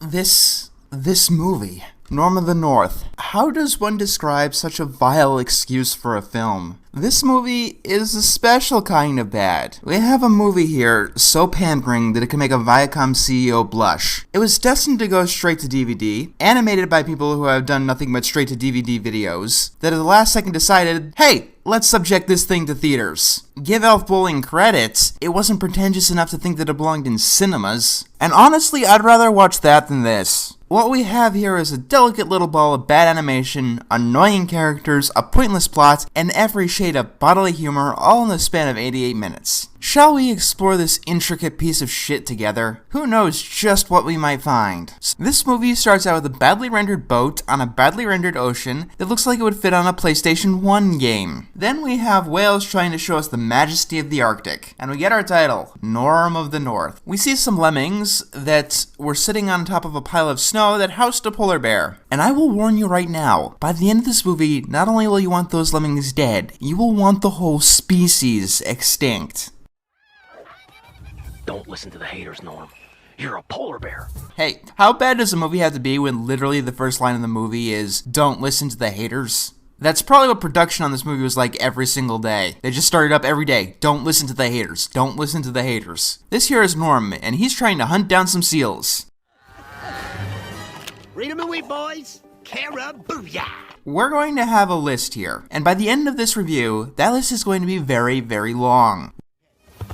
This movie, Norm of the North. How does one describe such a vile excuse for a film? This movie is a special kind of bad. We have a movie here so pandering that it can make a Viacom CEO blush. It was destined to go straight to DVD, animated by people who have done nothing but straight to DVD videos, that at the last second decided, hey, let's subject this thing to theaters. Give Elf Bowling credit, it wasn't pretentious enough to think that it belonged in cinemas. And honestly, I'd rather watch that than this. What we have here is a delicate little ball of bad animation, annoying characters, a pointless plot, and every shade of bodily humor all in the span of 88 minutes. Shall we explore this intricate piece of shit together? Who knows just what we might find. This movie starts out with a badly rendered boat on a badly rendered ocean that looks like it would fit on a PlayStation 1 game. Then we have whales trying to show us the majesty of the Arctic, and we get our title, Norm of the North. We see some lemmings that were sitting on top of a pile of snow that housed a polar bear. And I will warn you right now, by the end of this movie, not only will you want those lemmings dead, you will want the whole species extinct. Don't listen to the haters, Norm. You're a polar bear. Hey, how bad does a movie have to be when literally the first line of the movie is, don't listen to the haters? That's probably what production on this movie was like every single day. They just started up every day, don't listen to the haters, don't listen to the haters. This here is Norm, and he's trying to hunt down some seals. Read 'em away, boys. Carabooyah! We're going to have a list here, and by the end of this review, that list is going to be very, very long.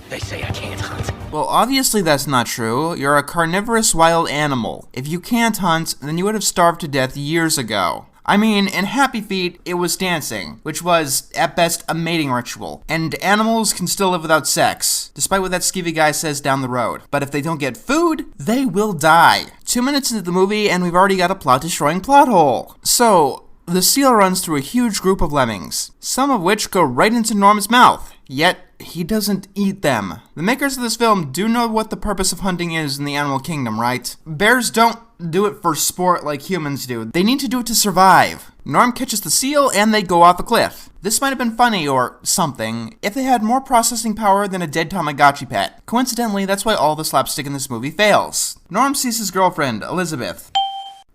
They say I can't hunt. Well, obviously that's not true. You're a carnivorous wild animal. If you can't hunt, then you would have starved to death years ago. I mean, in Happy Feet, it was dancing, which was, at best, a mating ritual. And animals can still live without sex, despite what that skeevy guy says down the road. But if they don't get food, they will die. 2 minutes into the movie, and we've already got a plot-destroying plot hole. So, the seal runs through a huge group of lemmings, some of which go right into Norm's mouth, yet he doesn't eat them. The makers of this film do know what the purpose of hunting is in the animal kingdom, right? Bears don't do it for sport like humans do. They need to do it to survive. Norm catches the seal and they go off a cliff. This might have been funny or something if they had more processing power than a dead Tamagotchi pet. Coincidentally, that's why all the slapstick in this movie fails. Norm sees his girlfriend, Elizabeth.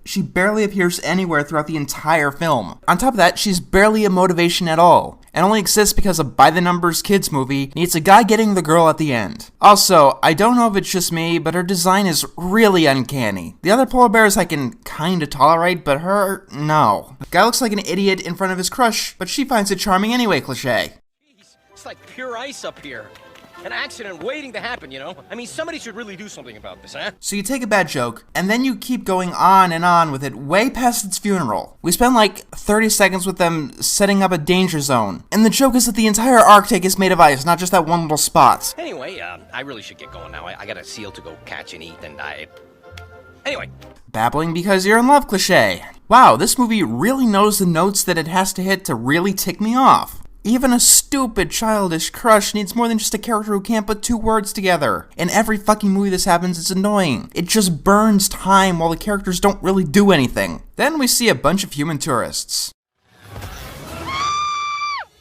She barely appears anywhere throughout the entire film. On top of that, she's barely a motivation at all, and only exists because a by-the-numbers kids movie needs a guy getting the girl at the end. Also, I don't know if it's just me, but her design is really uncanny. The other polar bears I can kinda tolerate, but her, no. The guy looks like an idiot in front of his crush, but she finds it charming anyway, cliché. Jeez, it's like pure ice up here. An accident waiting to happen, you know? I mean, somebody should really do something about this, huh? So you take a bad joke, and then you keep going on and on with it way past its funeral. We spend like 30 seconds with them setting up a danger zone. And the joke is that the entire Arctic is made of ice, not just that one little spot. Anyway, I really should get going now. I got a seal to go catch and eat, and Anyway. Babbling because you're in love cliché. Wow, this movie really knows the notes that it has to hit to really tick me off. Even a stupid, childish crush needs more than just a character who can't put two words together. In every fucking movie this happens, it's annoying. It just burns time while the characters don't really do anything. Then we see a bunch of human tourists.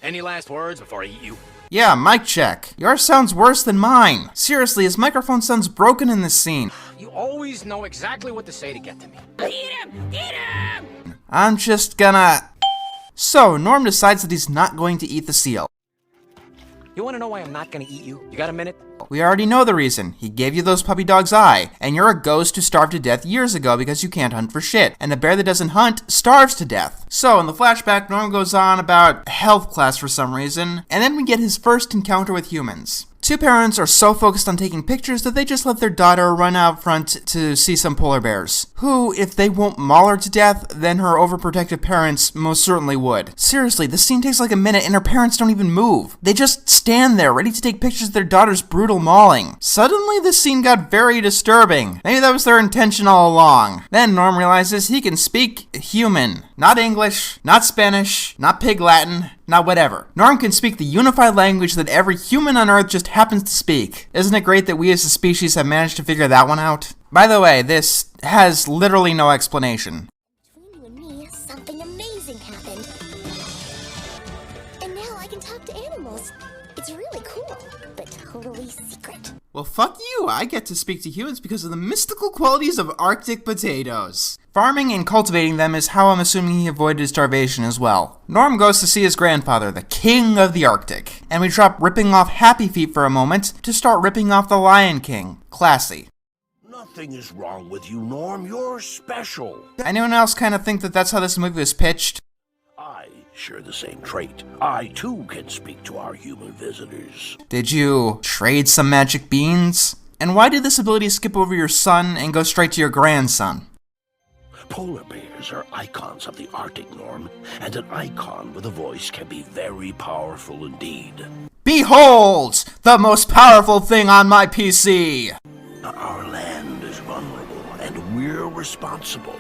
Any last words before I eat you? Yeah, mic check. Yours sounds worse than mine. Seriously, his microphone sounds broken in this scene. You always know exactly what to say to get to me. Eat him! Eat him! I'm just gonna... So, Norm decides that he's not going to eat the seal. You want to know why I'm not going to eat you? You got a minute? We already know the reason. He gave you those puppy dog's eye, and you're a ghost who starved to death years ago because you can't hunt for shit, and a bear that doesn't hunt starves to death. So, in the flashback, Norm goes on about health class for some reason, and then we get his first encounter with humans. Two parents are so focused on taking pictures that they just let their daughter run out front to see some polar bears, who, if they won't maul her to death, then her overprotective parents most certainly would. Seriously, this scene takes like a minute and her parents don't even move. They just stand there, ready to take pictures of their daughter's brutal mauling. Suddenly, this scene got very disturbing. Maybe that was their intention all along. Then Norm realizes he can speak human. Not English, not Spanish, not Pig Latin, not whatever. Norm can speak the unified language that every human on Earth just happens to speak. Isn't it great that we as a species have managed to figure that one out? By the way, this has literally no explanation. Between you and me, something amazing happened. And now I can talk to animals. It's really cool, but totally secret. Well, fuck you. I get to speak to humans because of the mystical qualities of Arctic potatoes. Farming and cultivating them is how I'm assuming he avoided starvation as well. Norm goes to see his grandfather, the king of the Arctic, and we drop ripping off Happy Feet for a moment to start ripping off the Lion King. Classy. Nothing is wrong with you, Norm. You're special. Anyone else kind of think that that's how this movie was pitched? I share the same trait. I, too, can speak to our human visitors. Did you trade some magic beans? And why did this ability skip over your son and go straight to your grandson? Polar bears are icons of the Arctic, Norm, and an icon with a voice can be very powerful indeed. Behold! The most powerful thing on my PC! Our land is vulnerable, and we're responsible.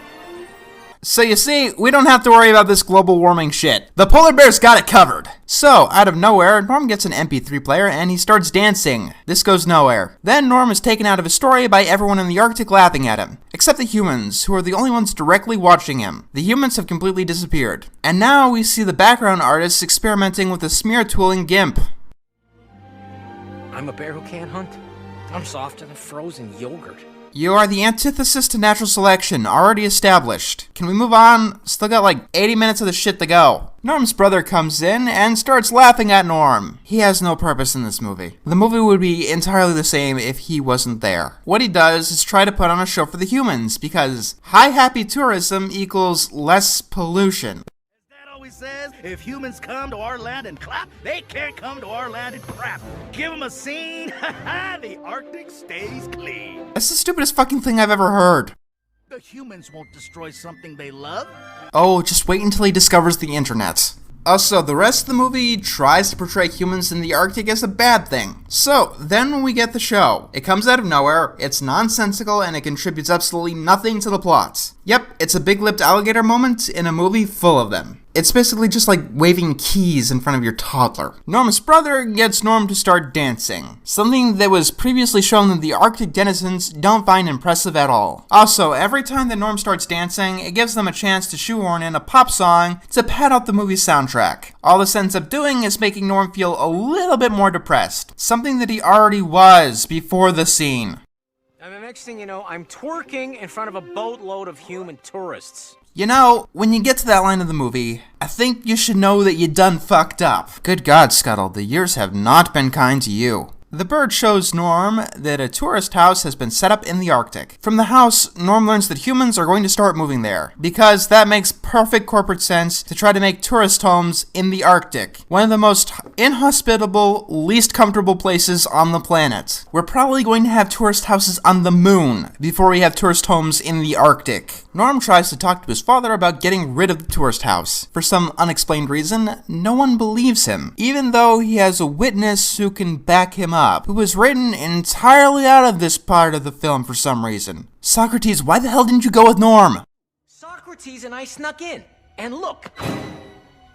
So you see, we don't have to worry about this global warming shit. The polar bear's got it covered. So, out of nowhere, Norm gets an MP3 player and he starts dancing. This goes nowhere. Then Norm is taken out of his story by everyone in the Arctic laughing at him. Except the humans, who are the only ones directly watching him. The humans have completely disappeared. And now we see the background artists experimenting with a smear tooling GIMP. I'm a bear who can't hunt. I'm softer than frozen yogurt. You are the antithesis to natural selection, already established. Can we move on? Still got like 80 minutes of the shit to go. Norm's brother comes in and starts laughing at Norm. He has no purpose in this movie. The movie would be entirely the same if he wasn't there. What he does is try to put on a show for the humans, because high happy tourism equals less pollution. Says if humans come to our land and clap, they can't come to our land and crap. Give them a scene, the Arctic stays clean. That's the stupidest fucking thing I've ever heard. The humans won't destroy something they love. Oh, just wait until he discovers the internet. Also, the rest of the movie tries to portray humans in the Arctic as a bad thing. So, then we get the show. It comes out of nowhere, it's nonsensical, and it contributes absolutely nothing to the plot. Yep, it's a big-lipped alligator moment in a movie full of them. It's basically just like waving keys in front of your toddler. Norm's brother gets Norm to start dancing. Something that was previously shown that the Arctic denizens don't find impressive at all. Also, every time that Norm starts dancing, it gives them a chance to shoehorn in a pop song to pad out the movie's soundtrack. All this ends up doing is making Norm feel a little bit more depressed. Something that he already was before the scene. And the next thing you know, I'm twerking in front of a boatload of human tourists. You know, when you get to that line of the movie, I think you should know that you done fucked up. Good God, Scuttle, the years have not been kind to you. The bird shows Norm that a tourist house has been set up in the Arctic. From the house, Norm learns that humans are going to start moving there, because that makes perfect corporate sense to try to make tourist homes in the Arctic. One of the most inhospitable, least comfortable places on the planet. We're probably going to have tourist houses on the moon before we have tourist homes in the Arctic. Norm tries to talk to his father about getting rid of the tourist house. For some unexplained reason, no one believes him, even though he has a witness who can back him up, who was written entirely out of this part of the film for some reason. Socrates, why the hell didn't you go with Norm? Socrates and I snuck in. And look,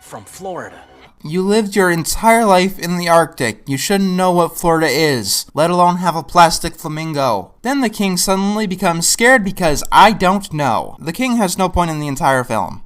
from Florida. You lived your entire life in the Arctic. You shouldn't know what Florida is, let alone have a plastic flamingo. Then the king suddenly becomes scared because I don't know. The king has no point in the entire film.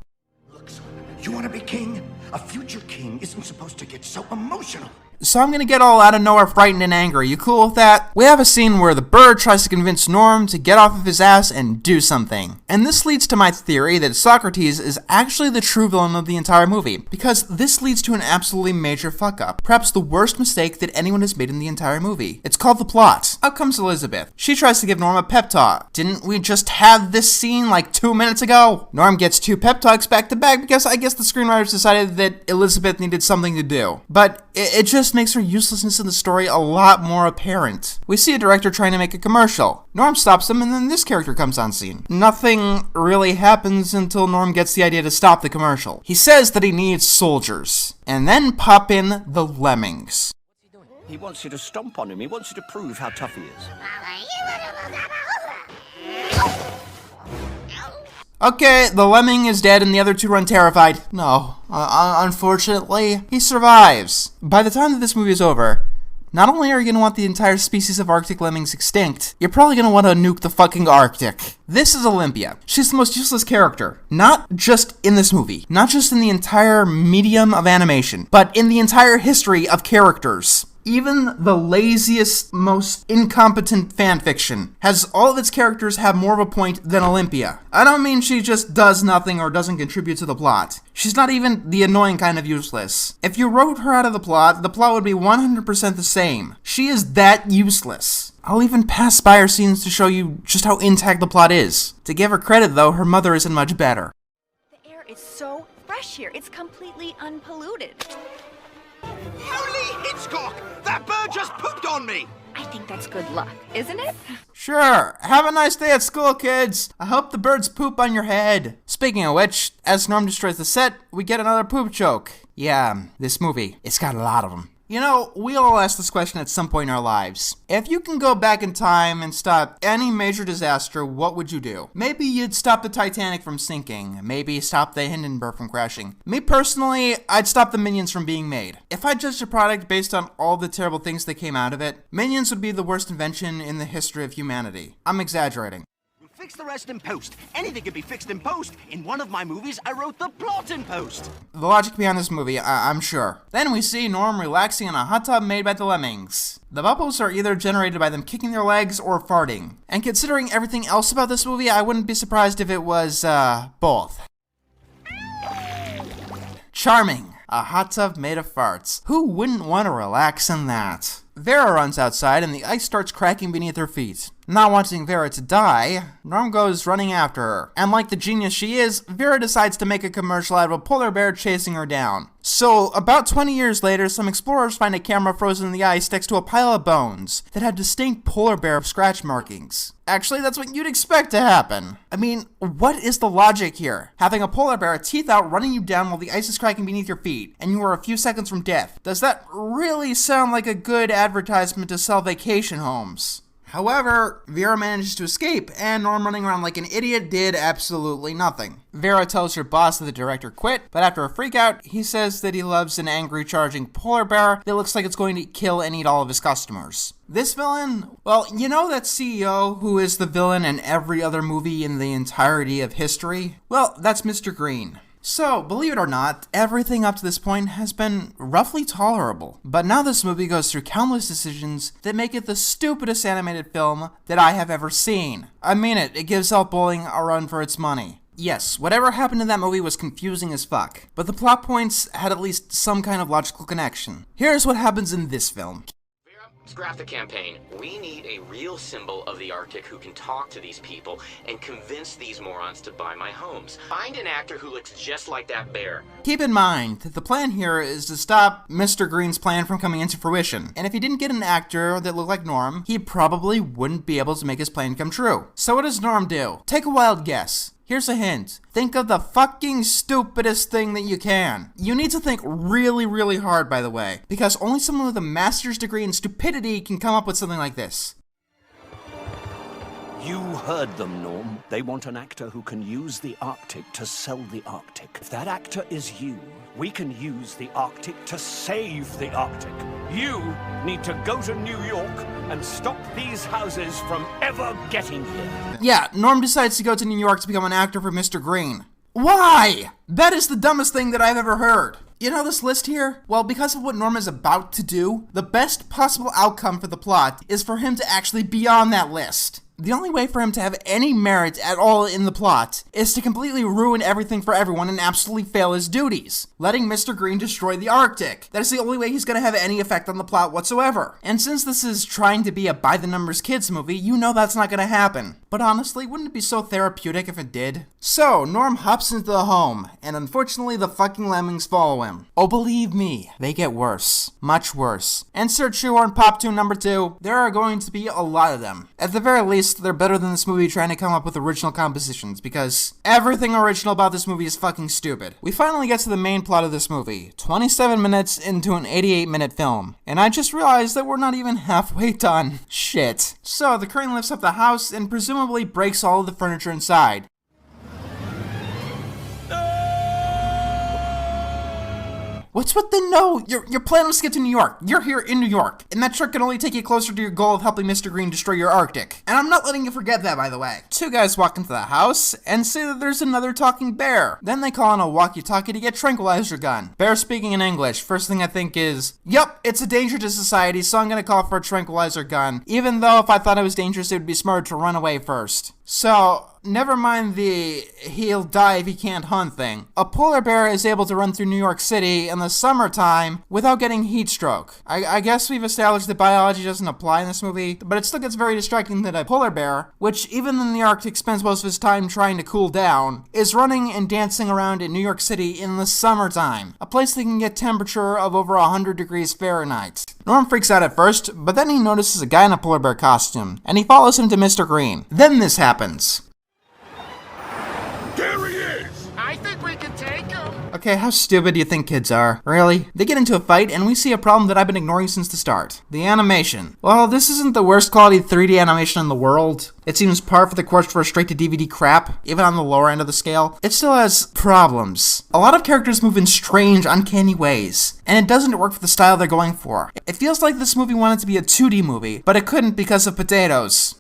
Look, son, you want to be king? A future king isn't supposed to get so emotional. So I'm gonna get all out of nowhere frightened and angry. You cool with that? We have a scene where the bird tries to convince Norm to get off of his ass and do something. And this leads to my theory that Socrates is actually the true villain of the entire movie, because this leads to an absolutely major fuck up. Perhaps the worst mistake that anyone has made in the entire movie. It's called the plot. Out comes Elizabeth. She tries to give Norm a pep talk. Didn't we just have this scene like 2 minutes ago? Norm gets 2 pep talks back to back because I guess the screenwriters decided that Elizabeth needed something to do. But it just makes her uselessness in the story a lot more apparent. We see a director trying to make a commercial. Norm stops him and then this character comes on scene. Nothing really happens until Norm gets the idea to stop the commercial. He says that he needs soldiers. And then pop in the lemmings. He wants you to stomp on him. He wants you to prove how tough he is. Okay, the lemming is dead and the other 2 run terrified. No, unfortunately, he survives. By the time that this movie is over, not only are you going to want the entire species of Arctic lemmings extinct, you're probably going to want to nuke the fucking Arctic. This is Olympia. She's the most useless character. Not just in this movie. Not just in the entire medium of animation, but in the entire history of characters. Even the laziest, most incompetent fanfiction has all of its characters have more of a point than Olympia. I don't mean she just does nothing or doesn't contribute to the plot. She's not even the annoying kind of useless. If you wrote her out of the plot would be 100% the same. She is that useless. I'll even pass by her scenes to show you just how intact the plot is. To give her credit though, her mother isn't much better. The air is so fresh here, it's completely unpolluted. Holy Hitchcock! That bird just pooped on me! I think that's good luck, isn't it? Sure. Have a nice day at school, kids. I hope the birds poop on your head. Speaking of which, as Norm destroys the set, we get another poop joke. Yeah, this movie, it's got a lot of them. You know, we all ask this question at some point in our lives. If you can go back in time and stop any major disaster, what would you do? Maybe you'd stop the Titanic from sinking. Maybe stop the Hindenburg from crashing. Me personally, I'd stop the Minions from being made. If I judged a product based on all the terrible things that came out of it, Minions would be the worst invention in the history of humanity. I'm exaggerating. Fix the rest in post. Anything can be fixed in post. In one of my movies, I wrote the plot in post. The logic behind this movie, I'm sure. Then we see Norm relaxing in a hot tub made by the lemmings. The bubbles are either generated by them kicking their legs or farting. And considering everything else about this movie, I wouldn't be surprised if it was, both. Charming. A hot tub made of farts. Who wouldn't want to relax in that? Vera runs outside and the ice starts cracking beneath her feet. Not wanting Vera to die, Norm goes running after her. And like the genius she is, Vera decides to make a commercial out of a polar bear chasing her down. So, about 20 years later, some explorers find a camera frozen in the ice next to a pile of bones that have distinct polar bear scratch markings. Actually, that's what you'd expect to happen. I mean, what is the logic here? Having a polar bear, teeth out, running you down while the ice is cracking beneath your feet, and you are a few seconds from death. Does that really sound like a good advertisement to sell vacation homes? However, Vera manages to escape, and Norm running around like an idiot did absolutely nothing. Vera tells her boss that the director quit, but after a freakout, he says that he loves an angry charging polar bear that looks like it's going to kill and eat all of his customers. This villain? Well, you know that CEO who is the villain in every other movie in the entirety of history? Well, that's Mr. Green. So, believe it or not, everything up to this point has been roughly tolerable. But now this movie goes through countless decisions that make it the stupidest animated film that I have ever seen. I mean it gives Elf Bowling a run for its money. Yes, whatever happened in that movie was confusing as fuck, but the plot points had at least some kind of logical connection. Here's what happens in this film. Scrap the campaign. We need a real symbol of the Arctic who can talk to these people and convince these morons to buy my homes. Find an actor who looks just like that bear. Keep in mind that the plan here is to stop Mr. Green's plan from coming into fruition. And if he didn't get an actor that looked like Norm, he probably wouldn't be able to make his plan come true. So what does Norm do? Take a wild guess. Here's a hint. Think of the fucking stupidest thing that you can. You need to think really, really hard, by the way, because only someone with a master's degree in stupidity can come up with something like this. You heard them, Norm. They want an actor who can use the Arctic to sell the Arctic. If that actor is you, we can use the Arctic to save the Arctic. You need to go to New York and stop these houses from ever getting here. Yeah, Norm decides to go to New York to become an actor for Mr. Green. Why? That is the dumbest thing that I've ever heard. You know this list here? Well, because of what Norm is about to do, the best possible outcome for the plot is for him to actually be on that list. The only way for him to have any merit at all in the plot is to completely ruin everything for everyone and absolutely fail his duties, letting Mr. Green destroy the Arctic. That is the only way he's going to have any effect on the plot whatsoever. And since this is trying to be a by-the-numbers kids movie, you know that's not going to happen. But honestly, wouldn't it be so therapeutic if it did? So, Norm hops into the home, and unfortunately the fucking lemmings follow him. Oh, believe me, they get worse. Much worse. Insert shoehorn pop tune number 2, there are going to be a lot of them. At the very least, they're better than this movie trying to come up with original compositions, because everything original about this movie is fucking stupid. We finally get to the main plot of this movie, 27 minutes into an 88-minute film, and I just realized that we're not even halfway done. Shit. So, the crane lifts up the house and presumably breaks all of the furniture inside. What's with the no? Your plan was to get to New York. You're here in New York. And that trip can only take you closer to your goal of helping Mr. Green destroy your Arctic. And I'm not letting you forget that, by the way. Two guys walk into the house and say that there's another talking bear. Then they call on a walkie-talkie to get tranquilizer gun. Bear speaking in English. First thing I think is, yep, it's a danger to society, so I'm gonna call for a tranquilizer gun. Even though if I thought it was dangerous, it would be smarter to run away first. So, never mind the he'll die if he can't hunt thing. A polar bear is able to run through New York City in the summertime without getting heat stroke. I guess we've established that biology doesn't apply in this movie, but it still gets very distracting that a polar bear, which even in the Arctic spends most of his time trying to cool down, is running and dancing around in New York City in the summertime, a place that can get temperature of over 100 degrees Fahrenheit. Norm freaks out at first, but then he notices a guy in a polar bear costume, and he follows him to Mr. Green. Then this happens. There he is! I think we can take him. Okay, how stupid do you think kids are? Really? They get into a fight, and we see a problem that I've been ignoring since the start. The animation. Well, this isn't the worst quality 3D animation in the world. It seems par for the course for straight-to-DVD crap, even on the lower end of the scale. It still has problems. A lot of characters move in strange, uncanny ways, and it doesn't work for the style they're going for. It feels like this movie wanted to be a 2D movie, but it couldn't because of potatoes.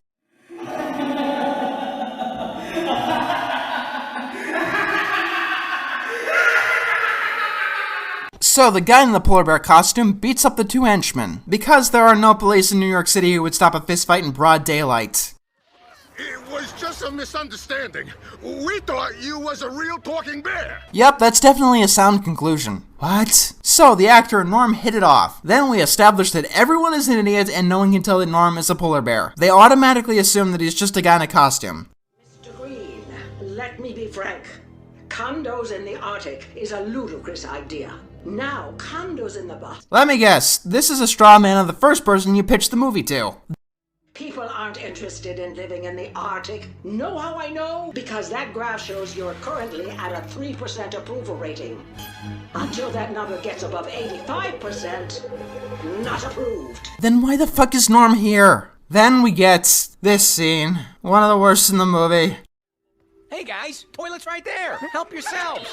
So the guy in the polar bear costume beats up the two henchmen, because there are no police in New York City who would stop a fistfight in broad daylight. It was just a misunderstanding. We thought you was a real talking bear. Yep, that's definitely a sound conclusion. What? So the actor and Norm hit it off. Then we establish that everyone is an idiot and no one can tell that Norm is a polar bear. They automatically assume that he's just a guy in a costume. Mr. Green, let me be frank. Condos in the Arctic is a ludicrous idea. Now, condos in the bus. Let me guess, this is a straw man of the first person you pitched the movie to. People aren't interested in living in the Arctic. Know how I know? Because that graph shows you're currently at a 3% approval rating. Until that number gets above 85%, not approved. Then why the fuck is Norm here? Then we get this scene, one of the worst in the movie. Hey guys, toilet's right there. Help yourselves.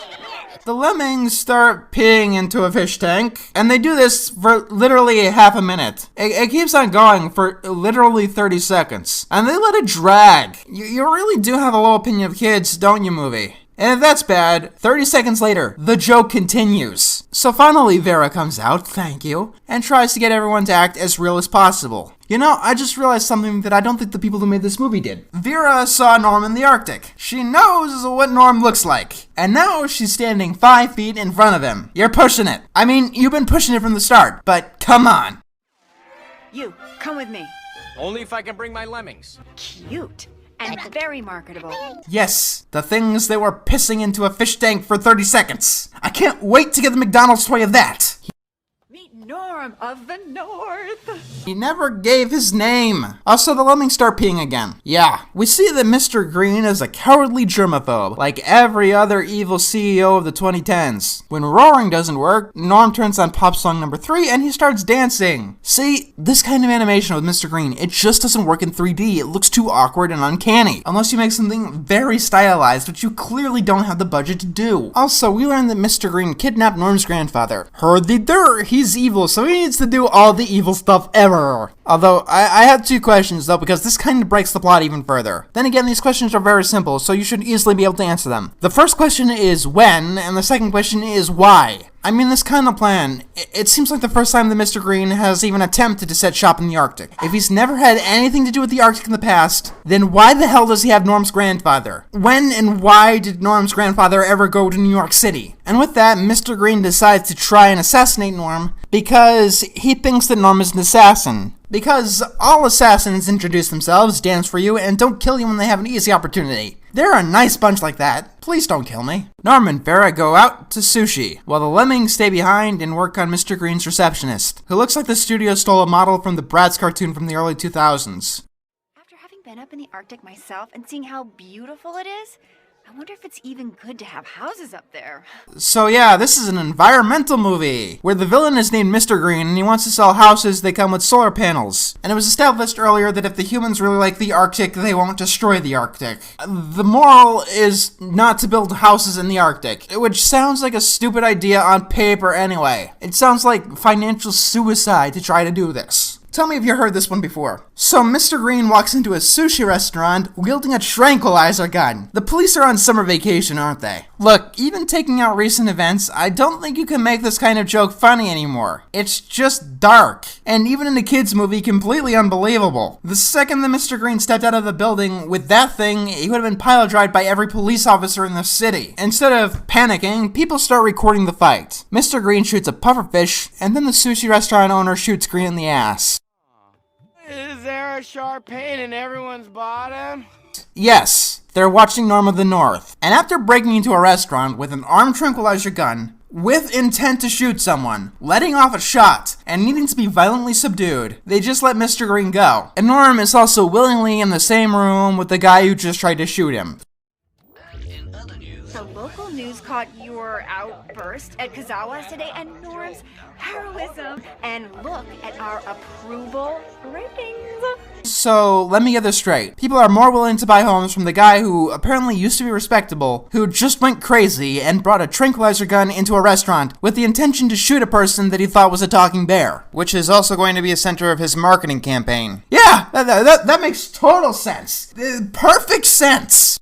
The lemmings start peeing into a fish tank, and they do this for literally half a minute. It keeps on going for literally 30 seconds, and they let it drag. You really do have a low opinion of kids, don't you, movie? And if that's bad, 30 seconds later, the joke continues. So finally Vera comes out, thank you, and tries to get everyone to act as real as possible. You know, I just realized something that I don't think the people who made this movie did. Vera saw Norm in the Arctic. She knows what Norm looks like. And now she's standing 5 feet in front of him. You're pushing it. I mean, you've been pushing it from the start, but come on. You, come with me. Only if I can bring my lemmings. Cute. And very marketable. Yes, the things that were pissing into a fish tank for 30 seconds. I can't wait to get the McDonald's toy of that. Meet Norm of the North. He never gave his name. Also, the lemmings start peeing again. Yeah, we see that Mr. Green is a cowardly germaphobe, like every other evil CEO of the 2010s. When roaring doesn't work, Norm turns on pop song number 3 and he starts dancing. See, this kind of animation with Mr. Green, it just doesn't work in 3D. It looks too awkward and uncanny, unless you make something very stylized, which you clearly don't have the budget to do. Also, we learned that Mr. Green kidnapped Norm's grandfather. Heard the dirt, he's evil, so he needs to do all the evil stuff ever. Although, I have 2 questions though, because this kind of breaks the plot even further. Then again, these questions are very simple, so you should easily be able to answer them. The first question is when, and the second question is why. I mean, this kind of plan, it seems like the first time that Mr. Green has even attempted to set shop in the Arctic. If he's never had anything to do with the Arctic in the past, then why the hell does he have Norm's grandfather? When and why did Norm's grandfather ever go to New York City? And with that, Mr. Green decides to try and assassinate Norm because he thinks that Norm is an assassin. Because all assassins introduce themselves, dance for you, and don't kill you when they have an easy opportunity. They're a nice bunch like that. Please don't kill me. Norm and Vera go out to sushi, while the lemmings stay behind and work on Mr. Green's receptionist, who looks like the studio stole a model from the Bratz cartoon from the early 2000s. After having been up in the Arctic myself and seeing how beautiful it is, I wonder if it's even good to have houses up there. So yeah, this is an environmental movie, where the villain is named Mr. Green and he wants to sell houses that come with solar panels. And it was established earlier that if the humans really like the Arctic, they won't destroy the Arctic. The moral is not to build houses in the Arctic, which sounds like a stupid idea on paper anyway. It sounds like financial suicide to try to do this. Tell me if you heard this one before. So Mr. Green walks into a sushi restaurant wielding a tranquilizer gun. The police are on summer vacation, aren't they? Look, even taking out recent events, I don't think you can make this kind of joke funny anymore. It's just dark. And even in a kid's movie, completely unbelievable. The second that Mr. Green stepped out of the building with that thing, he would have been pile-drived by every police officer in the city. Instead of panicking, people start recording the fight. Mr. Green shoots a pufferfish, and then the sushi restaurant owner shoots Green in the ass. Is there a sharp pain in everyone's bottom? Yes, they're watching Norm of the North. And after breaking into a restaurant with an armed tranquilizer gun, with intent to shoot someone, letting off a shot, and needing to be violently subdued, they just let Mr. Green go. And Norm is also willingly in the same room with the guy who just tried to shoot him. The local news caught your outburst at Kazawa's today and Norm's heroism. And look at our approval ratings. So, let me get this straight. People are more willing to buy homes from the guy who apparently used to be respectable, who just went crazy and brought a tranquilizer gun into a restaurant with the intention to shoot a person that he thought was a talking bear, which is also going to be a center of his marketing campaign. Yeah, that makes total sense. Perfect sense.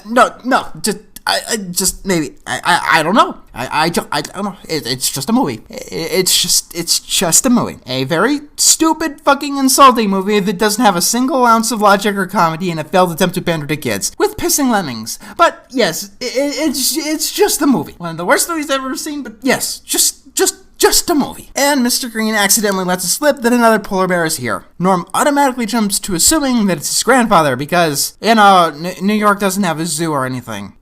No, just maybe. I don't know. I don't know. It's just a movie. It's just a movie. A very stupid, fucking insulting movie that doesn't have a single ounce of logic or comedy and a failed attempt to pander to kids with pissing lemmings. But yes, it's just a movie. One of the worst movies I've ever seen. But yes, just a movie. And Mr. Green accidentally lets it slip that another polar bear is here. Norm automatically jumps to assuming that it's his grandfather because, you know, New York doesn't have a zoo or anything.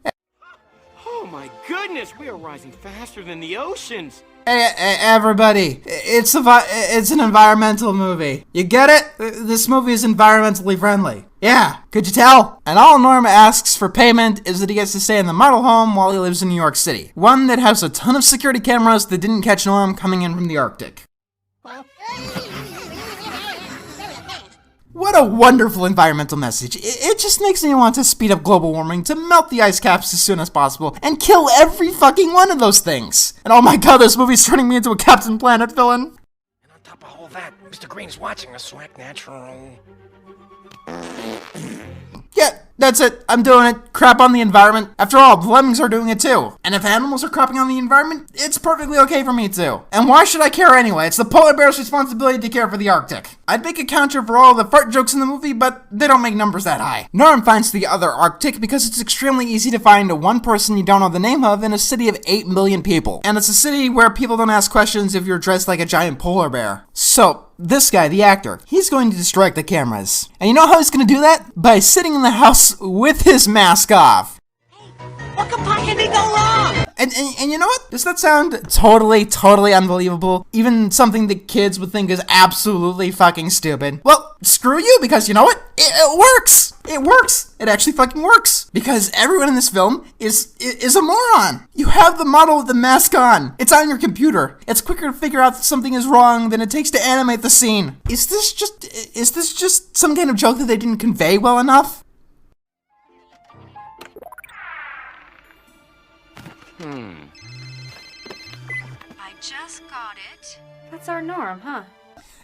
Oh my goodness, we are rising faster than the oceans. Hey, everybody, it's an environmental movie. You get it? This movie is environmentally friendly. Yeah, could you tell? And all Norm asks for payment is that he gets to stay in the model home while he lives in New York City. One that has a ton of security cameras that didn't catch Norm coming in from the Arctic. What a wonderful environmental message. It just makes me want to speed up global warming, to melt the ice caps as soon as possible, and kill every fucking one of those things. And oh my god, this movie's turning me into a Captain Planet villain. And on top of all that, Mr. Green's watching us, so act natural. Yeah, that's it. I'm doing it. Crap on the environment. After all, the lemmings are doing it too. And if animals are crapping on the environment, it's perfectly okay for me too. And why should I care anyway? It's the polar bear's responsibility to care for the Arctic. I'd make a counter for all the fart jokes in the movie, but they don't make numbers that high. Norm finds the other Arctic because it's extremely easy to find one person you don't know the name of in a city of 8 million people. And it's a city where people don't ask questions if you're dressed like a giant polar bear. So, this guy, the actor, he's going to distract the cameras. And you know how he's going to do that? By sitting in the house with his mask off. What could possibly go wrong? And you know what? Does that sound totally unbelievable? Even something that kids would think is absolutely fucking stupid. Well, screw you, because you know what? It works! It works! It actually fucking works! Because everyone in this film is a moron! You have the model with the mask on. It's on your computer. It's quicker to figure out that something is wrong than it takes to animate the scene. Is this just some kind of joke that they didn't convey well enough? I just got it. That's our Norm, huh?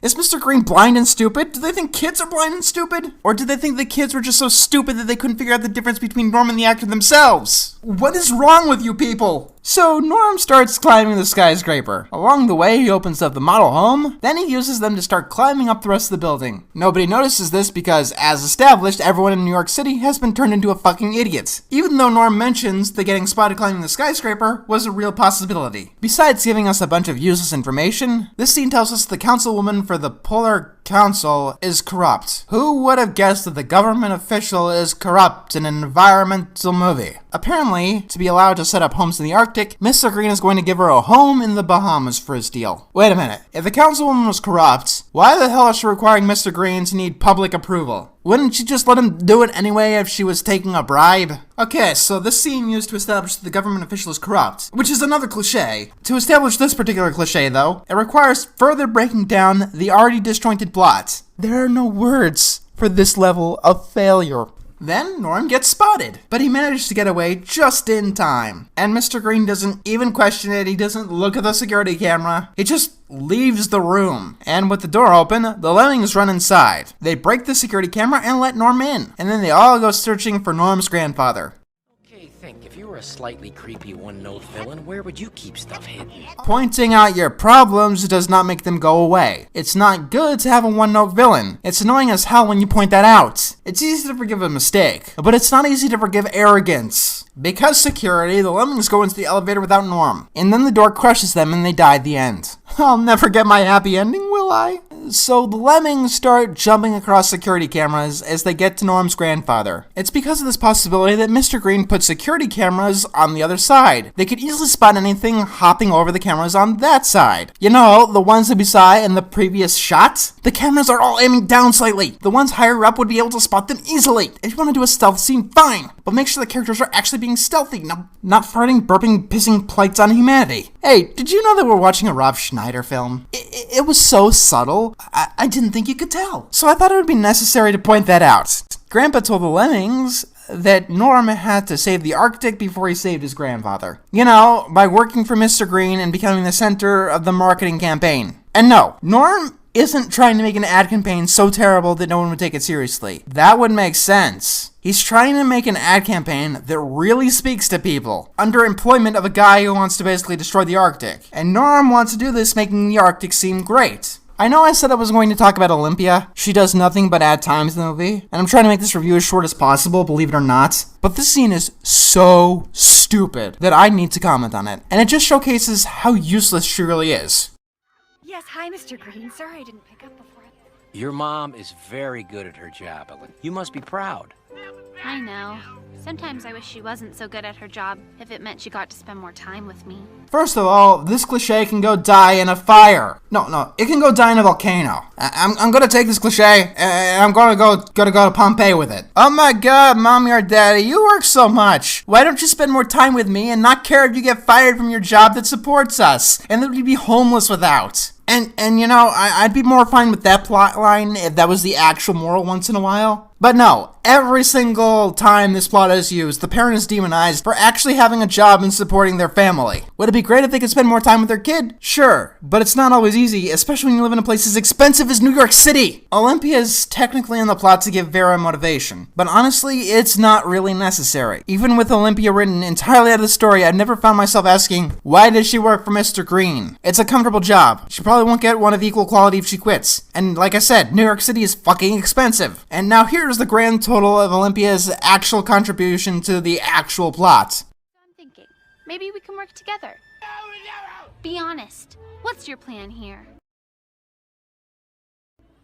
Is Mr. Green blind and stupid? Do they think kids are blind and stupid? Or do they think the kids were just so stupid that they couldn't figure out the difference between Norm and the actor themselves? What is wrong with you people? So Norm starts climbing the skyscraper. Along the way, he opens up the model home. Then he uses them to start climbing up the rest of the building. Nobody notices this because, as established, everyone in New York City has been turned into a fucking idiot. Even though Norm mentions that getting spotted climbing the skyscraper was a real possibility. Besides giving us a bunch of useless information, this scene tells us the councilwoman for for the Polar Council is corrupt. Who would have guessed that the government official is corrupt in an environmental movie? Apparently, to be allowed to set up homes in the Arctic, Mr. Green is going to give her a home in the Bahamas for his deal. Wait a minute, if the councilwoman was corrupt, why the hell is she requiring Mr. Green to need public approval? Wouldn't she just let him do it anyway if she was taking a bribe? Okay, so this scene used to establish that the government official is corrupt, which is another cliche. To establish this particular cliche, though, it requires further breaking down the already disjointed plot. There are no words for this level of failure. Then Norm gets spotted, but he manages to get away just in time. And Mr. Green doesn't even question it, he doesn't look at the security camera, he just leaves the room. And with the door open, the lemmings run inside. They break the security camera and let Norm in, and then they all go searching for Norm's grandfather. Okay, think, if you were a slightly creepy one-note villain, where would you keep stuff hidden? Pointing out your problems does not make them go away. It's not good to have a one-note villain. It's annoying as hell when you point that out. It's easy to forgive a mistake, but it's not easy to forgive arrogance. Because security, the lemmings go into the elevator without Norm, and then the door crushes them and they die at the end. I'll never get my happy ending, will I? So the lemmings start jumping across security cameras as they get to Norm's grandfather. It's because of this possibility that Mr. Green put security cameras on the other side. They could easily spot anything hopping over the cameras on that side. You know, the ones that we saw in the previous shot? The cameras are all aiming down slightly. The ones higher up would be able to spot them easily. If you want to do a stealth scene, fine, but make sure the characters are actually being stealthy, not farting, burping, pissing plights on humanity. Hey, did you know that we're watching a Rob Schneider film? It was so subtle, I didn't think you could tell. So I thought it would be necessary to point that out. Grandpa told the lemmings that Norm had to save the Arctic before he saved his grandfather. You know, by working for Mr. Green and becoming the center of the marketing campaign. And no, Norm isn't trying to make an ad campaign so terrible that no one would take it seriously. That would make sense. He's trying to make an ad campaign that really speaks to people, under employment of a guy who wants to basically destroy the Arctic. And Norm wants to do this, making the Arctic seem great. I know I said I was going to talk about Olympia. She does nothing but add times in the movie, and I'm trying to make this review as short as possible, believe it or not. But this scene is so stupid that I need to comment on it, and it just showcases how useless she really is. Yes, hi, Mr. Green. Sorry I didn't pick up before. Your mom is very good at her job, Ellen. You must be proud. I know. Sometimes I wish she wasn't so good at her job, if it meant she got to spend more time with me. First of all, this cliche can go die in a fire. No, it can go die in a volcano. I'm gonna take this cliche, and I'm gonna go to Pompeii with it. Oh my god, mommy or daddy, you work so much. Why don't you spend more time with me and not care if you get fired from your job that supports us, and that we'd be homeless without? And you know, I'd be more fine with that plot line if that was the actual moral once in a while. But no, every single time this plot is used, the parent is demonized for actually having a job and supporting their family. Would it be great if they could spend more time with their kid? Sure, but it's not always easy, especially when you live in a place as expensive as New York City. Olympia is technically in the plot to give Vera motivation, but honestly, it's not really necessary. Even with Olympia written entirely out of the story, I've never found myself asking, why does she work for Mr. Green? It's a comfortable job. She probably won't get one of equal quality if she quits. And like I said, New York City is fucking expensive. And now here's the grand total of Olympia's actual contribution to the actual plot. I'm thinking, maybe we can work together. Be honest. What's your plan here?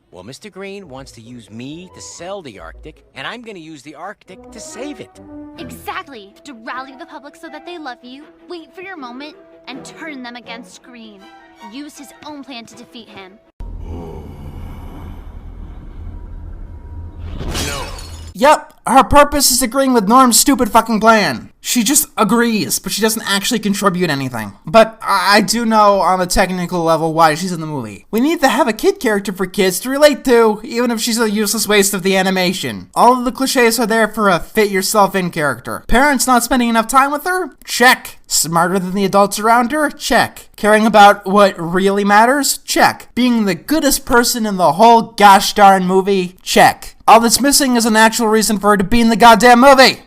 Well, Mr. Green wants to use me to sell the Arctic, and I'm gonna use the Arctic to save it. Exactly. To rally the public so that they love you, wait for your moment, and turn them against Green. Use his own plan to defeat him. No. Yep, her purpose is agreeing with Norm's stupid fucking plan. She just agrees, but she doesn't actually contribute anything. But I do know on a technical level why she's in the movie. We need to have a kid character for kids to relate to, even if she's a useless waste of the animation. All of the cliches are there for a fit-yourself-in character. Parents not spending enough time with her? Check. Smarter than the adults around her? Check. Caring about what really matters? Check. Being the goodest person in the whole gosh darn movie? Check. All that's missing is an actual reason for her to be in the goddamn movie.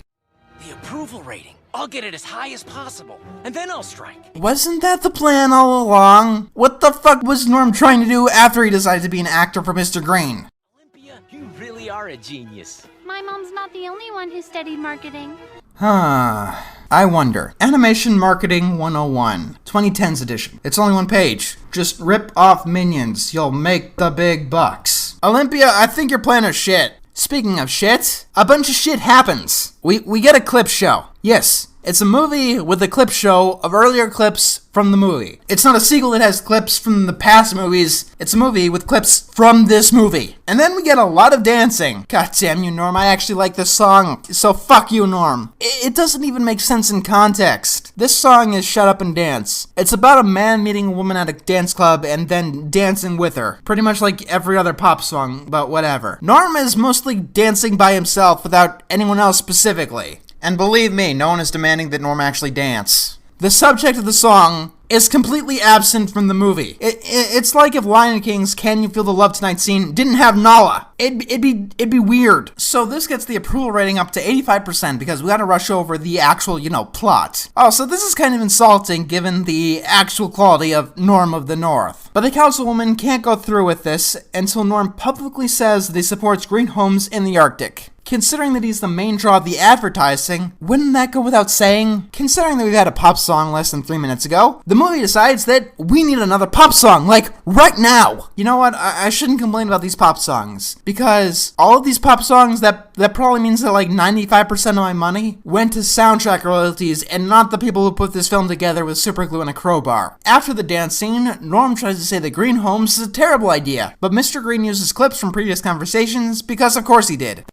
The approval rating. I'll get it as high as possible, and then I'll strike. Wasn't that the plan all along? What the fuck was Norm trying to do after he decided to be an actor for Mr. Green? Olympia, you really are a genius. My mom's not the only one who studied marketing. I wonder. Animation Marketing 101, 2010s edition. It's only one page. Just rip off Minions. You'll make the big bucks. Olympia, I think your plan is shit. Speaking of shit, a bunch of shit happens. We get a clip show. Yes, it's a movie with a clip show of earlier clips from the movie. It's not a sequel that has clips from the past movies. It's a movie with clips from this movie. And then we get a lot of dancing. God damn you, Norm. I actually like this song. So fuck you, Norm. It doesn't even make sense in context. This song is Shut Up and Dance. It's about a man meeting a woman at a dance club and then dancing with her. Pretty much like every other pop song, but whatever. Norm is mostly dancing by himself without anyone else specifically. And believe me, no one is demanding that Norm actually dance. The subject of the song is completely absent from the movie. It's like if Lion King's Can You Feel the Love Tonight scene didn't have Nala. It'd be weird. So this gets the approval rating up to 85% because we gotta rush over the actual, plot. Oh, so this is kind of insulting given the actual quality of Norm of the North. But the councilwoman can't go through with this until Norm publicly says that he supports green homes in the Arctic. Considering that he's the main draw of the advertising, wouldn't that go without saying? Considering that we've had a pop song less than 3 minutes ago, the movie decides that we need another pop song, like, right now! You know what, I shouldn't complain about these pop songs, because all of these pop songs, that probably means that like 95% of my money went to soundtrack royalties and not the people who put this film together with super glue and a crowbar. After the dance scene, Norm tries to say that green homes is a terrible idea, but Mr. Green uses clips from previous conversations because of course he did.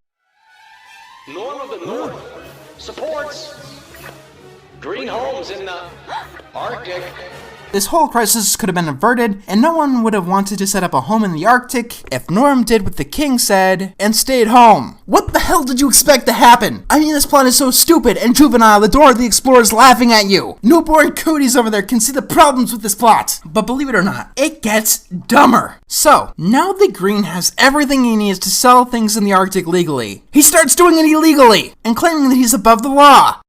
Norm of the North supports green homes in the Arctic. This whole crisis could have been averted, and no one would have wanted to set up a home in the Arctic if Norm did what the king said and stayed home. What the hell did you expect to happen? I mean, this plot is so stupid and juvenile, the Dora the Explorer's laughing at you. Newborn cooties over there can see the problems with this plot. But believe it or not, it gets dumber. So, now that Green has everything he needs to sell things in the Arctic legally, he starts doing it illegally and claiming that he's above the law.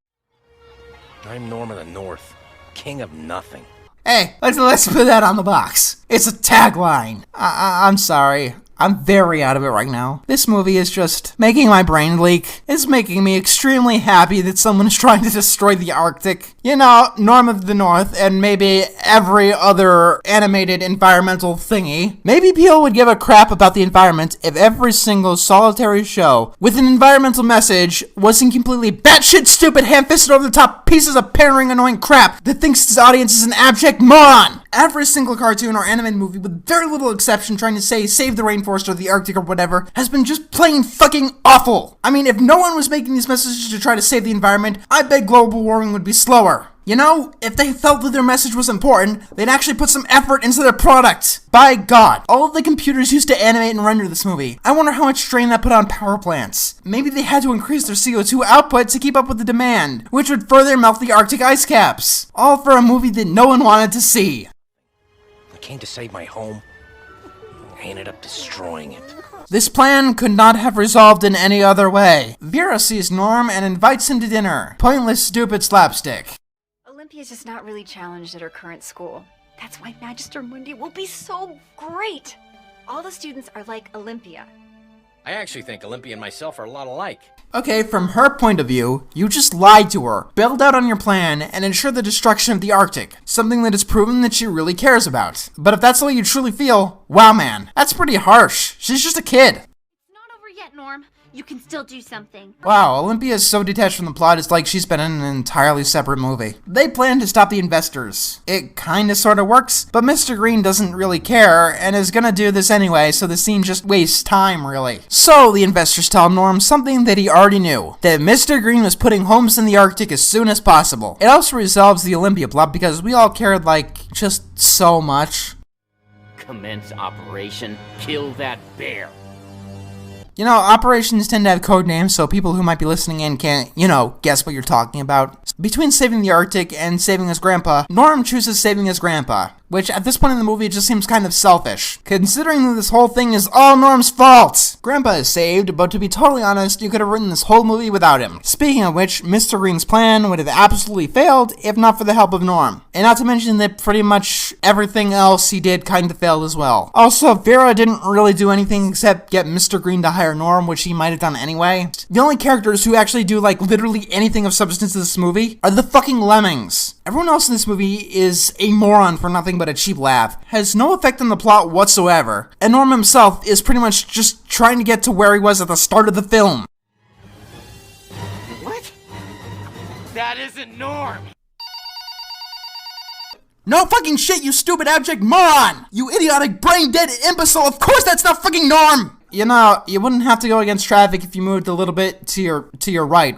I'm Norm of the North, king of nothing. Hey, let's put that on the box. It's a tagline. I'm sorry. I'm very out of it right now. This movie is just making my brain leak. It's making me extremely happy that someone is trying to destroy the Arctic. Norm of the North and maybe every other animated environmental thingy. Maybe people would give a crap about the environment if every single solitary show with an environmental message wasn't completely batshit stupid, ham-fisted over the top pieces of pandering annoying crap that thinks its audience is an abject moron. Every single cartoon or animated movie, with very little exception, trying to say save the rainforest or the Arctic or whatever, has been just plain fucking awful. I mean, if no one was making these messages to try to save the environment, I bet global warming would be slower. If they felt that their message was important, they'd actually put some effort into their product. By God, all of the computers used to animate and render this movie. I wonder how much strain that put on power plants. Maybe they had to increase their CO2 output to keep up with the demand, which would further melt the Arctic ice caps. All for a movie that no one wanted to see. I came to save my home. I ended up destroying it. This plan could not have resolved in any other way. Vera sees Norm and invites him to dinner. Pointless, stupid slapstick. Olympia's just not really challenged at her current school. That's why Magister Mundi will be so great. All the students are like Olympia. I actually think Olympia and myself are a lot alike. Okay, from her point of view, you just lied to her, bailed out on your plan, and ensured the destruction of the Arctic. Something that is proven that she really cares about. But if that's the way you truly feel, wow man, that's pretty harsh. She's just a kid. It's not over yet, Norm. You can still do something. Wow, Olympia is so detached from the plot, it's like she's been in an entirely separate movie. They plan to stop the investors. It kinda sorta works, but Mr. Green doesn't really care, and is gonna do this anyway, so the scene just wastes time, really. So, the investors tell Norm something that he already knew, that Mr. Green was putting homes in the Arctic as soon as possible. It also resolves the Olympia plot because we all cared, just so much. Commence operation. Kill that bear. Operations tend to have code names, so people who might be listening in can't, guess what you're talking about. Between saving the Arctic and saving his grandpa, Norm chooses saving his grandpa. which at this point in the movie it just seems kind of selfish, considering that this whole thing is all Norm's fault. Grandpa is saved, but to be totally honest, you could have written this whole movie without him. Speaking of which, Mr. Green's plan would have absolutely failed if not for the help of Norm. And not to mention that pretty much everything else he did kind of failed as well. Also, Vera didn't really do anything except get Mr. Green to hire Norm, which he might have done anyway. The only characters who actually do like literally anything of substance in this movie are the fucking lemmings. Everyone else in this movie is a moron for nothing but a cheap laugh, has no effect on the plot whatsoever, and Norm himself is pretty much just trying to get to where he was at the start of the film. What? That isn't Norm! No fucking shit, you stupid abject moron! You idiotic brain-dead imbecile, of course that's not fucking Norm! You know, you wouldn't have to go against traffic if you moved a little bit to your right?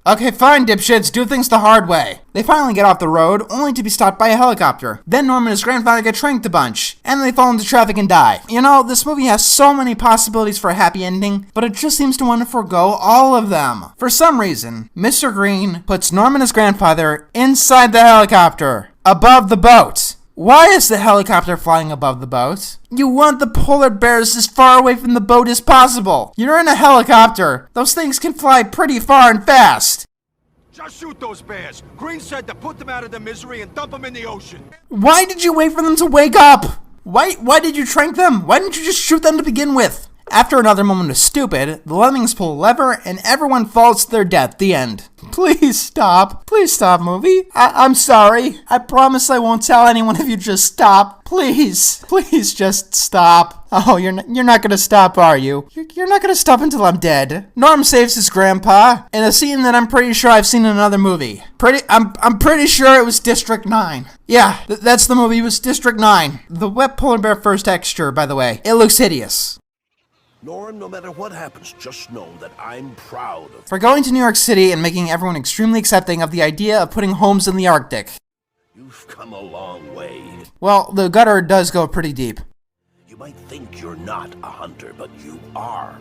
Okay, fine, dipshits, do things the hard way. They finally get off the road, only to be stopped by a helicopter. Then Norm and his grandfather get tranked a bunch, and they fall into traffic and die. You know, this movie has so many possibilities for a happy ending, but it just seems to want to forgo all of them. For some reason, Mr. Green puts Norm and his grandfather inside the helicopter, above the boat. Why is the helicopter flying above the boat? You want the polar bears as far away from the boat as possible. You're in a helicopter. Those things can fly pretty far and fast. Just shoot those bears. Green said to put them out of their misery and dump them in the ocean. Why did you wait for them to wake up? Why did you trank them? Why didn't you just shoot them to begin with? After another moment of stupid, the lemmings pull a lever and everyone falls to their death. The end. Please stop. Please stop, movie. I'm sorry. I promise I won't tell anyone if you just stop. Please. Please just stop. Oh, you're not gonna stop, are you? You're not gonna stop until I'm dead. Norm saves his grandpa in a scene that I'm pretty sure I've seen in another movie. I'm pretty sure it was District 9. Yeah, that's the movie. It was District 9. The wet polar bear first texture, by the way. It looks hideous. Norm, no matter what happens, just know that I'm proud of... For going to New York City and making everyone extremely accepting of the idea of putting homes in the Arctic. You've come a long way. Well, the gutter does go pretty deep. You might think you're not a hunter, but you are.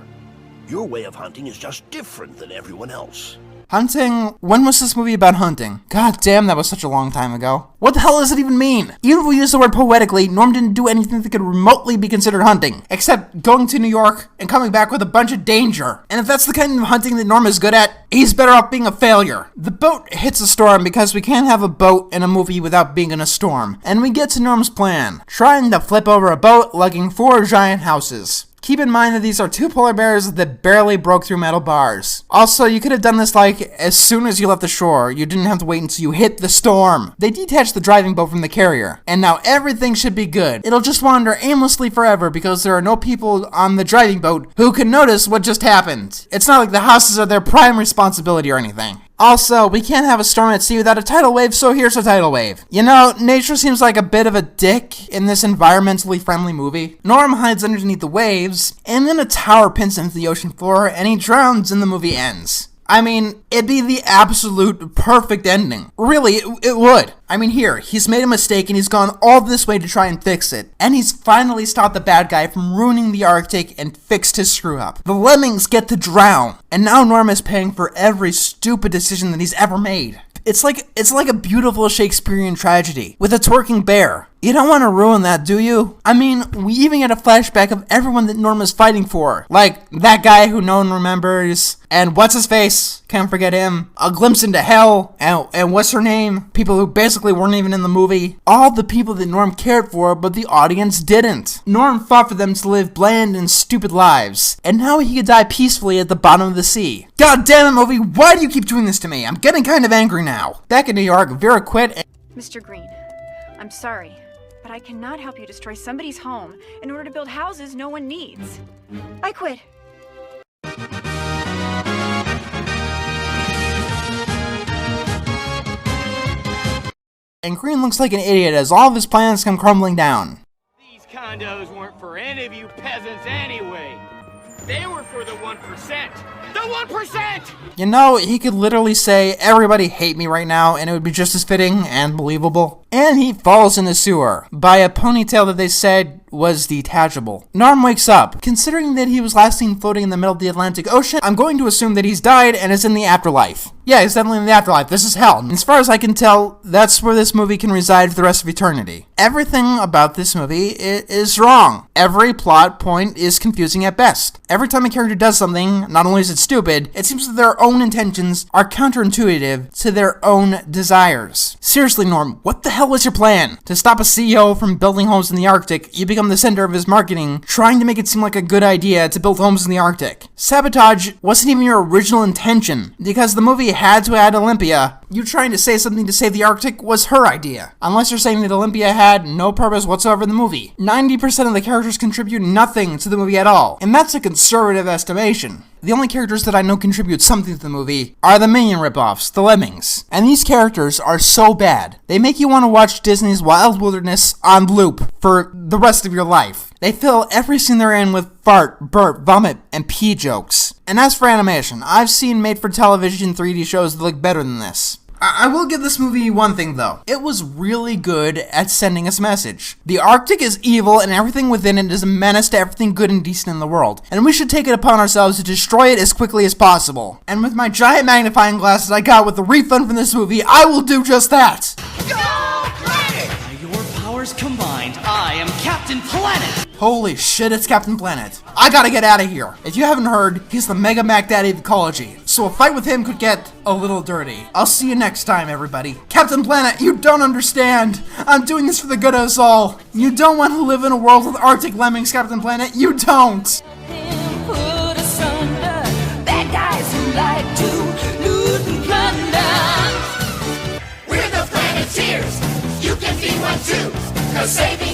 Your way of hunting is just different than everyone else. Hunting? When was this movie about hunting? God damn, that was such a long time ago. What the hell does it even mean? Even if we use the word poetically, Norm didn't do anything that could remotely be considered hunting, except going to New York and coming back with a bunch of danger. And if that's the kind of hunting that Norm is good at, he's better off being a failure. The boat hits a storm because we can't have a boat in a movie without being in a storm. And we get to Norm's plan, trying to flip over a boat lugging 4 giant houses. Keep in mind that these are 2 polar bears that barely broke through metal bars. Also, you could have done this like as soon as you left the shore. You didn't have to wait until you hit the storm. They detached the driving boat from the carrier, and now everything should be good. It'll just wander aimlessly forever because there are no people on the driving boat who can notice what just happened. It's not like the houses are their prime responsibility or anything. Also, we can't have a storm at sea without a tidal wave, so here's a tidal wave. You know, nature seems like a bit of a dick in this environmentally friendly movie. Norm hides underneath the waves, and then a tower pins him to the ocean floor, and he drowns and the movie ends. I mean, it'd be the absolute perfect ending. Really, it would. I mean, here, he's made a mistake and he's gone all this way to try and fix it. And he's finally stopped the bad guy from ruining the Arctic and fixed his screw up. The lemmings get to drown. And now Norm is paying for every stupid decision that he's ever made. It's like a beautiful Shakespearean tragedy with a twerking bear. You don't want to ruin that, do you? I mean, we even get a flashback of everyone that Norm is fighting for. Like, that guy who no one remembers, and what's-his-face, can't forget him, a glimpse into hell, and what's her name? People who basically weren't even in the movie. All the people that Norm cared for, but the audience didn't. Norm fought for them to live bland and stupid lives, and now he could die peacefully at the bottom of the sea. God damn it, movie, why do you keep doing this to me? I'm getting kind of angry now. Back in New York, Vera quit and... Mr. Green, I'm sorry, but I cannot help you destroy somebody's home in order to build houses no one needs. I quit. And Green looks like an idiot as all of his plans come crumbling down. These condos weren't for any of you peasants anyway. They were for the 1%. The 1%! You know, he could literally say, everybody hate me right now, and it would be just as fitting and believable. and he falls in the sewer by a ponytail that they said was detachable. Norm wakes up. Considering that he was last seen floating in the middle of the Atlantic Ocean, I'm going to assume that he's died and is in the afterlife. Yeah, he's definitely in the afterlife. This is hell. And as far as I can tell, that's where this movie can reside for the rest of eternity. Everything about this movie is wrong. Every plot point is confusing at best. Every time a character does something, not only is it stupid, it seems that their own intentions are counterintuitive to their own desires. Seriously, Norm, what the hell was your plan? To stop a CEO from building homes in the Arctic, you become the center of his marketing, trying to make it seem like a good idea to build homes in the Arctic. Sabotage wasn't even your original intention, because the movie had to add Olympia. You trying to say something to save the Arctic was her idea. Unless you're saying that Olympia had no purpose whatsoever in the movie. 90% of the characters contribute nothing to the movie at all, and that's a conservative estimation. The only characters that I know contribute something to the movie are the Minion ripoffs, the Lemmings. And these characters are so bad, they make you want to watch Disney's Wild Wilderness on loop for the rest of your life. They fill every scene they're in with fart, burp, vomit, and pee jokes. And as for animation, I've seen made-for-television 3D shows that look better than this. I will give this movie one thing though. It was really good at sending us a message. The Arctic is evil and everything within it is a menace to everything good and decent in the world. And we should take it upon ourselves to destroy it as quickly as possible. And with my giant magnifying glass that I got with the refund from this movie, I will do just that. By your powers combined, I am Captain Planet! Holy shit, it's Captain Planet. I gotta get out of here. If you haven't heard, he's the Mega Mac Daddy of ecology, so a fight with him could get a little dirty. I'll see you next time, everybody. Captain Planet, you don't understand. I'm doing this for the good of us all. You don't want to live in a world with Arctic lemmings, Captain Planet. You don't. Bad guys who like to loot and plunder. We're the Planeteers. You can be one too. 'Cause saving